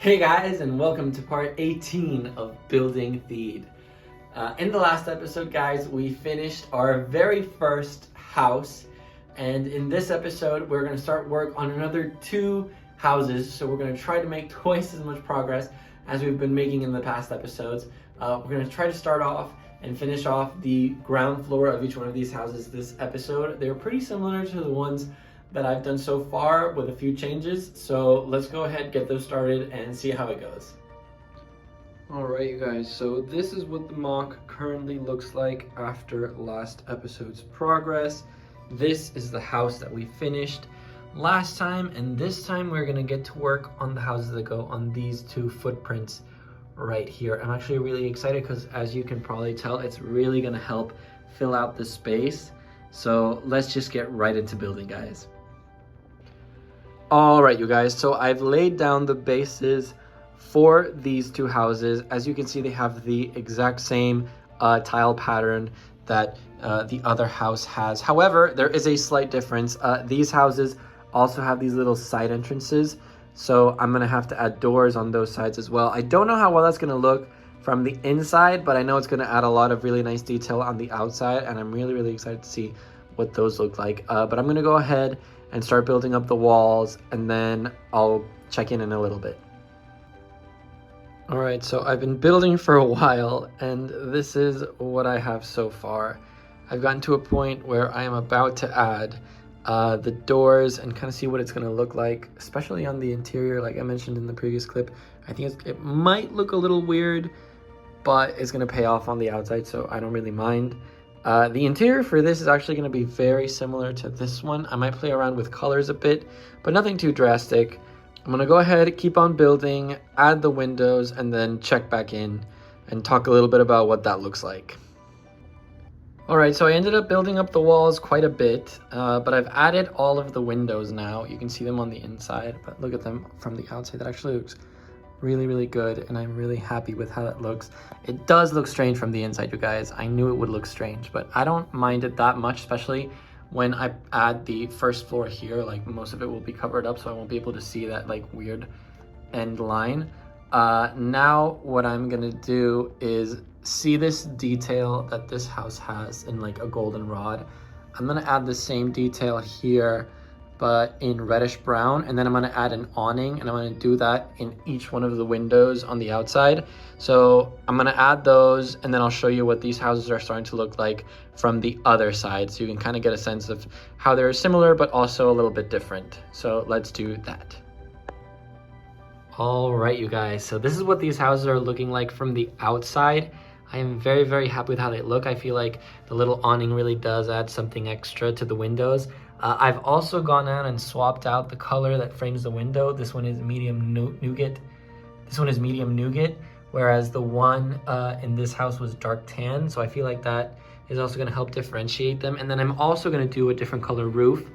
Hey guys, and welcome to part 18 of Building Theed. In the last episode, guys, we finished our very first house, and in this episode, we're going to start work on another 2 houses. So we're going to try to make twice as much progress as we've been making in the past episodes. We're going to try to start off and finish off the ground floor of each one of these houses this episode. They're pretty similar to the ones that I've done so far with a few changes. So let's go ahead, get those started and see how it goes. Alright you guys, so this is what the MOC currently looks like after last episode's progress. This is the house that we finished last time, and this time we're gonna get to work on the houses that go on these 2 footprints right here. I'm actually really excited because, as you can probably tell, it's really gonna help fill out the space. So let's just get right into building, guys. All right, you guys, so I've laid down the bases for these 2 houses. As you can see, they have the exact same tile pattern that the other house has. However, there is a slight difference. These houses also have these little side entrances, so I'm gonna have to add doors on those sides as well. I don't know how well that's gonna look from the inside, but I know it's gonna add a lot of really nice detail on the outside, and I'm really excited to see what those look like. But I'm gonna go ahead and start building up the walls, and then I'll check in a little bit. All right, so I've been building for a while, and this is what I have so far. I've gotten to a point where I am about to add the doors and kind of see what it's going to look like, especially on the interior. Like I mentioned in the previous clip, I think it might look a little weird, but it's going to pay off on the outside, so I don't really mind. The interior for this is actually going to be very similar to this one. I might play around with colors a bit, but nothing too drastic. I'm going to go ahead, keep on building, add the windows, and then check back in and talk a little bit about what that looks like. Alright, so I ended up building up the walls quite a bit, but I've added all of the windows now. You can see them on the inside, but look at them from the outside. That actually looks really good, and I'm really happy with how that looks. It does look strange from the inside, you guys. I knew it would look strange, but I don't mind it that much, especially when I add the first floor here. Like, most of it will be covered up, so I won't be able to see that like weird end line. Now what I'm gonna do is see this detail that this house has in like a golden rod. I'm gonna add the same detail here, but in reddish brown, and then I'm going to add an awning, and I'm going to do that in each one of the windows on the outside. So I'm going to add those, and then I'll show you what these houses are starting to look like from the other side, so you can kind of get a sense of how they're similar but also a little bit different. So let's do that. All right, you guys, so this is what these houses are looking like from the outside. I am very happy with how they look. I feel like the little awning really does add something extra to the windows. I've also gone out and swapped out the color that frames the window. This one is medium nougat. Whereas the one in this house was dark tan. So I feel like that is also going to help differentiate them. And then I'm also going to do a different color roof,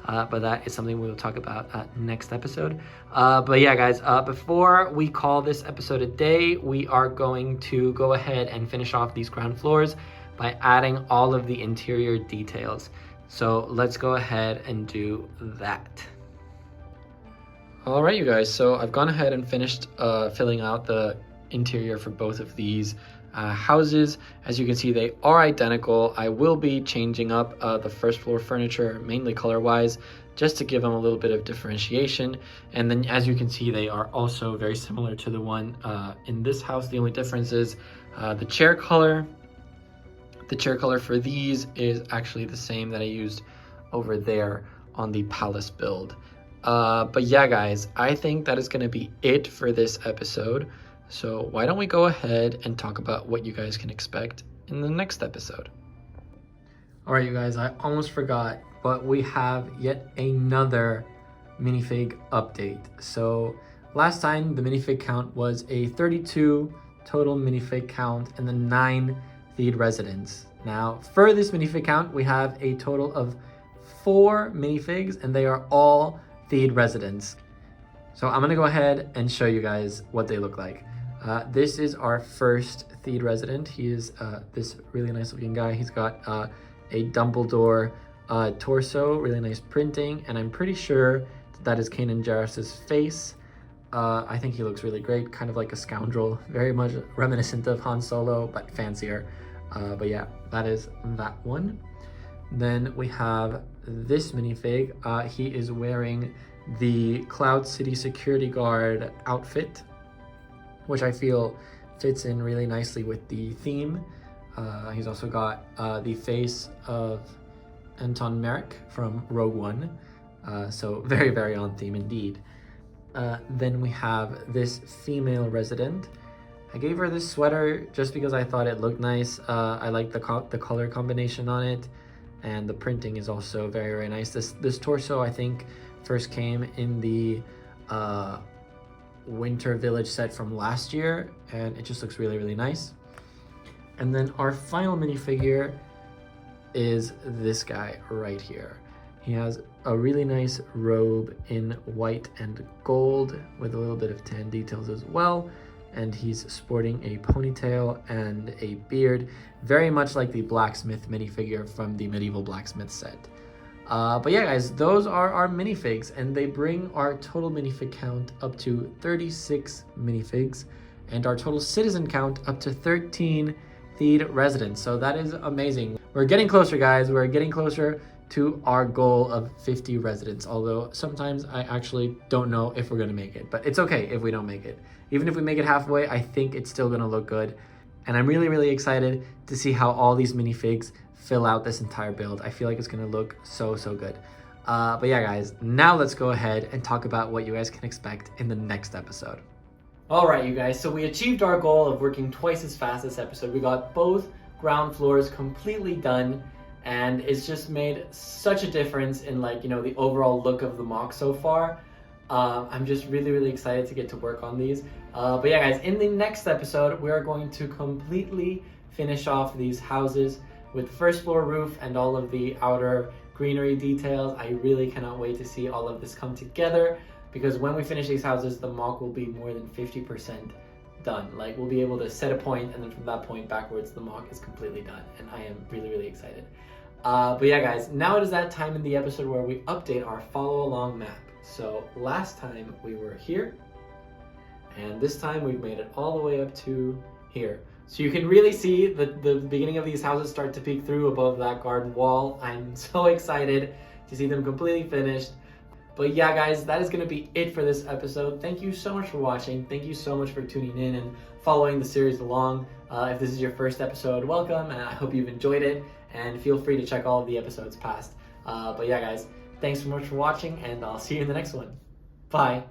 but that is something we will talk about next episode. But yeah, guys, before we call this episode a day, we are going to go ahead and finish off these ground floors by adding all of the interior details. So let's go ahead and do that. All right, you guys, so I've gone ahead and finished filling out the interior for both of these houses. As you can see, they are identical. I will be changing up the first floor furniture, mainly color-wise, just to give them a little bit of differentiation. And then, as you can see, they are also very similar to the one in this house. The only difference is the chair color. The chair color for these is actually the same that I used over there on the palace build. But yeah, guys, I think that is going to be it for this episode. So why don't we go ahead and talk about what you guys can expect in the next episode. All right, you guys, I almost forgot, but we have yet another minifig update. So last time the minifig count was a 32 total minifig count and the 9 Theed residents. Now, for this minifig count, we have a total of 4 minifigs, and they are all Theed residents. So I'm gonna go ahead and show you guys what they look like. This is our first Theed resident. He is this really nice looking guy. He's got a Dumbledore torso, really nice printing, and I'm pretty sure that is Kanan Jarrus's face. I think he looks really great, kind of like a scoundrel, very much reminiscent of Han Solo, but fancier. But yeah, that is that one. Then we have this minifig. He is wearing the Cloud City security guard outfit, which I feel fits in really nicely with the theme. He's also got the face of Anton Merrick from Rogue One, so very, very on theme indeed. Then we have this female resident. I gave her this sweater just because I thought it looked nice. I like the color combination on it, and the printing is also very, very nice. This torso, I think, first came in the Winter Village set from last year, and it just looks really, really nice. And then our final minifigure is this guy right here. He has a really nice robe in white and gold with a little bit of tan details as well, and he's sporting a ponytail and a beard, very much like the blacksmith minifigure from the medieval blacksmith set. But yeah, guys, those are our minifigs, and they bring our total minifig count up to 36 minifigs, and our total citizen count up to 13 themed residents. So that is amazing. We're getting closer, guys. We're getting closer to our goal of 50 residents, although sometimes I actually don't know if we're gonna make it, but it's okay if we don't make it. Even if we make it halfway, I think it's still gonna look good. And I'm really, really excited to see how all these minifigs fill out this entire build. I feel like it's gonna look so, so good. But yeah, guys, now let's go ahead and talk about what you guys can expect in the next episode. All right, you guys, so we achieved our goal of working twice as fast this episode. We got both ground floors completely done, and it's just made such a difference in, like, you know, the overall look of the MOC so far. I'm just really, really excited to get to work on these. But yeah, guys, in the next episode, we are going to completely finish off these houses with first floor roof and all of the outer greenery details. I really cannot wait to see all of this come together, because when we finish these houses, the MOC will be more than 50% done. Like, we'll be able to set a point, and then from that point backwards, the MOC is completely done, and I am really, really excited. But yeah, guys, now it is that time in the episode where we update our follow along map. So last time we were here, and this time we've made it all the way up to here. So you can really see the beginning of these houses start to peek through above that garden wall. I'm so excited to see them completely finished. But yeah, guys, that is going to be it for this episode. Thank you so much for watching. Thank you so much for tuning in and following the series along. If this is your first episode, welcome, and I hope you've enjoyed it. And feel free to check all of the episodes past. But yeah, guys, thanks so much for watching, and I'll see you in the next one. Bye.